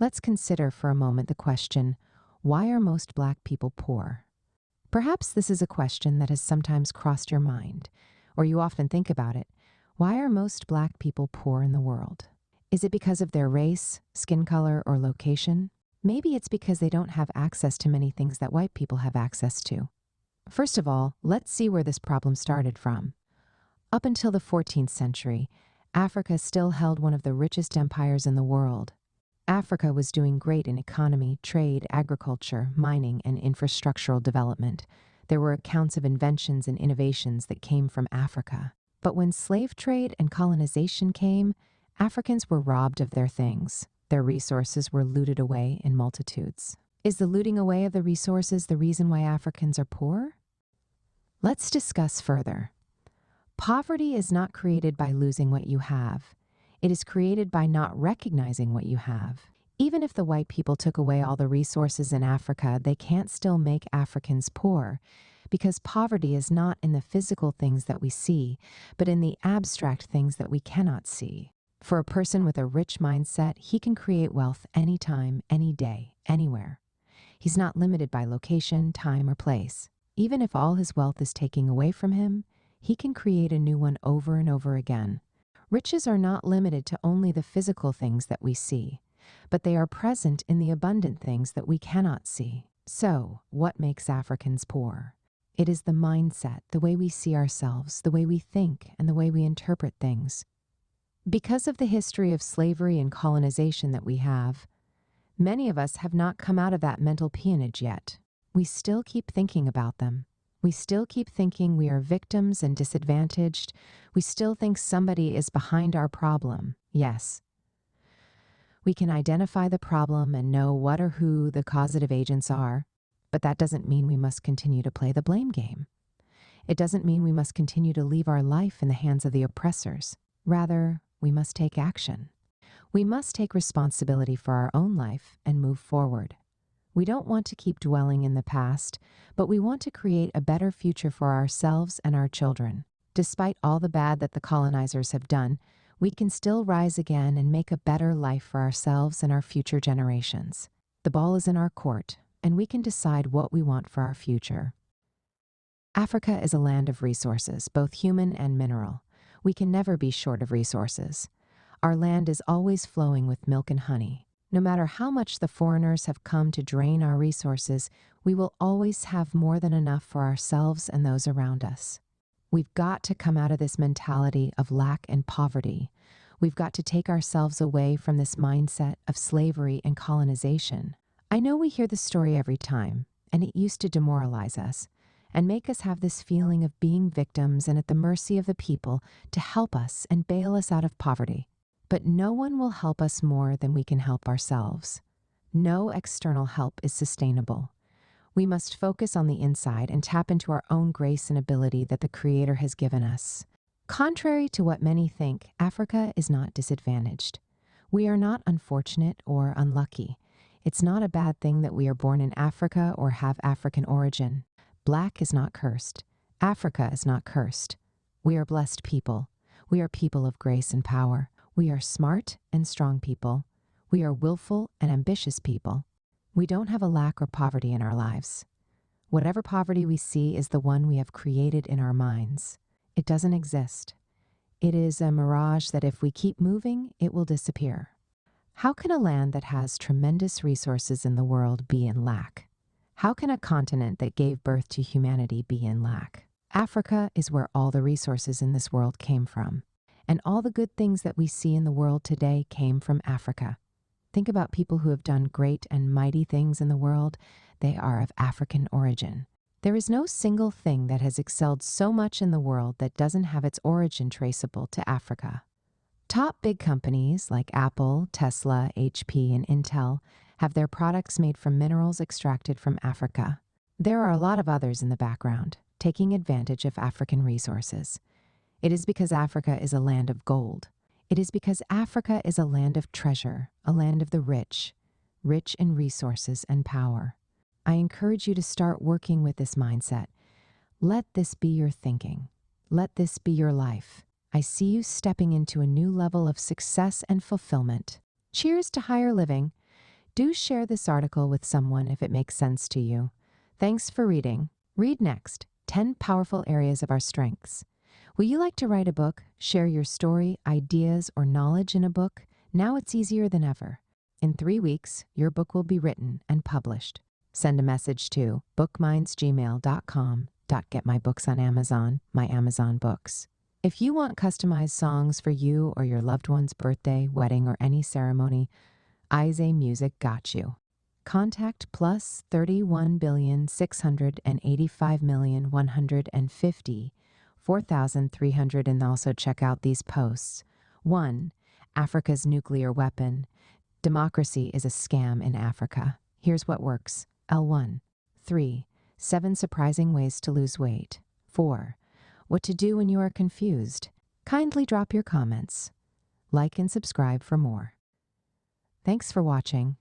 Let's consider for a moment the question, why are most Black people poor? Perhaps this is a question that has sometimes crossed your mind, or you often think about it. Why are most Black people poor in the world? Is it because of their race, skin color, or location? Maybe it's because they don't have access to many things that white people have access to. First of all, let's see where this problem started from. Up until the 14th century, Africa still held one of the richest empires in the world. Africa was doing great in economy, trade, agriculture, mining, and infrastructural development. There were accounts of inventions and innovations that came from Africa. But when slave trade and colonization came, Africans were robbed of their things. Their resources were looted away in multitudes. Is the looting away of the resources the reason why Africans are poor? Let's discuss further. Poverty is not created by losing what you have. It is created by not recognizing what you have. Even if the white people took away all the resources in Africa, they can't still make Africans poor, because poverty is not in the physical things that we see, but in the abstract things that we cannot see. For a person with a rich mindset, he can create wealth anytime, any day, anywhere. He's not limited by location, time, or place. Even if all his wealth is taken away from him, he can create a new one over and over again. Riches are not limited to only the physical things that we see, but they are present in the abundant things that we cannot see. So, what makes Africans poor? It is the mindset, the way we see ourselves, the way we think, and the way we interpret things. Because of the history of slavery and colonization that we have, many of us have not come out of that mental peonage yet. We still keep thinking about them. We still keep thinking we are victims and disadvantaged. We still think somebody is behind our problem. Yes. We can identify the problem and know what or who the causative agents are, but that doesn't mean we must continue to play the blame game. It doesn't mean we must continue to leave our life in the hands of the oppressors. Rather, we must take action. We must take responsibility for our own life and move forward. We don't want to keep dwelling in the past, but we want to create a better future for ourselves and our children. Despite all the bad that the colonizers have done, we can still rise again and make a better life for ourselves and our future generations. The ball is in our court, and we can decide what we want for our future. Africa is a land of resources, both human and mineral. We can never be short of resources. Our land is always flowing with milk and honey. No matter how much the foreigners have come to drain our resources, we will always have more than enough for ourselves and those around us. We've got to come out of this mentality of lack and poverty. We've got to take ourselves away from this mindset of slavery and colonization. I know we hear the story every time, and it used to demoralize us and make us have this feeling of being victims and at the mercy of the people to help us and bail us out of poverty. But no one will help us more than we can help ourselves. No external help is sustainable. We must focus on the inside and tap into our own grace and ability that the Creator has given us. Contrary to what many think, Africa is not disadvantaged. We are not unfortunate or unlucky. It's not a bad thing that we are born in Africa or have African origin. Black is not cursed. Africa is not cursed. We are blessed people. We are people of grace and power. We are smart and strong people. We are willful and ambitious people. We don't have a lack or poverty in our lives. Whatever poverty we see is the one we have created in our minds. It doesn't exist. It is a mirage that if we keep moving, it will disappear. How can a land that has tremendous resources in the world be in lack? How can a continent that gave birth to humanity be in lack? Africa is where all the resources in this world came from. And all the good things that we see in the world today came from Africa. Think about people who have done great and mighty things in the world. They are of African origin. There is no single thing that has excelled so much in the world that doesn't have its origin traceable to Africa. Top big companies like Apple, Tesla, HP, and Intel have their products made from minerals extracted from Africa. There are a lot of others in the background, taking advantage of African resources. It is because Africa is a land of gold. It is because Africa is a land of treasure, a land of the rich, rich in resources and power. I encourage you to start working with this mindset. Let this be your thinking. Let this be your life. I see you stepping into a new level of success and fulfillment. Cheers to higher living. Do share this article with someone if it makes sense to you. Thanks for reading. Read next 10 Powerful Areas of Our Strengths. Will you like to write a book, share your story, ideas, or knowledge in a book? Now it's easier than ever. In 3 weeks, your book will be written and published. Send a message to bookmindsgmail.com. Get my books on Amazon, my Amazon books. If you want customized songs for you or your loved one's birthday, wedding, or any ceremony, Ize Music got you. Contact plus 31,685,150 4,300 and also check out these posts. 1. Africa's nuclear weapon. Democracy is a scam in Africa. Here's what works. L1. 3. 7 surprising ways to lose weight. 4. What to do when you are confused. Kindly drop your comments. Like and subscribe for more. Thanks for watching.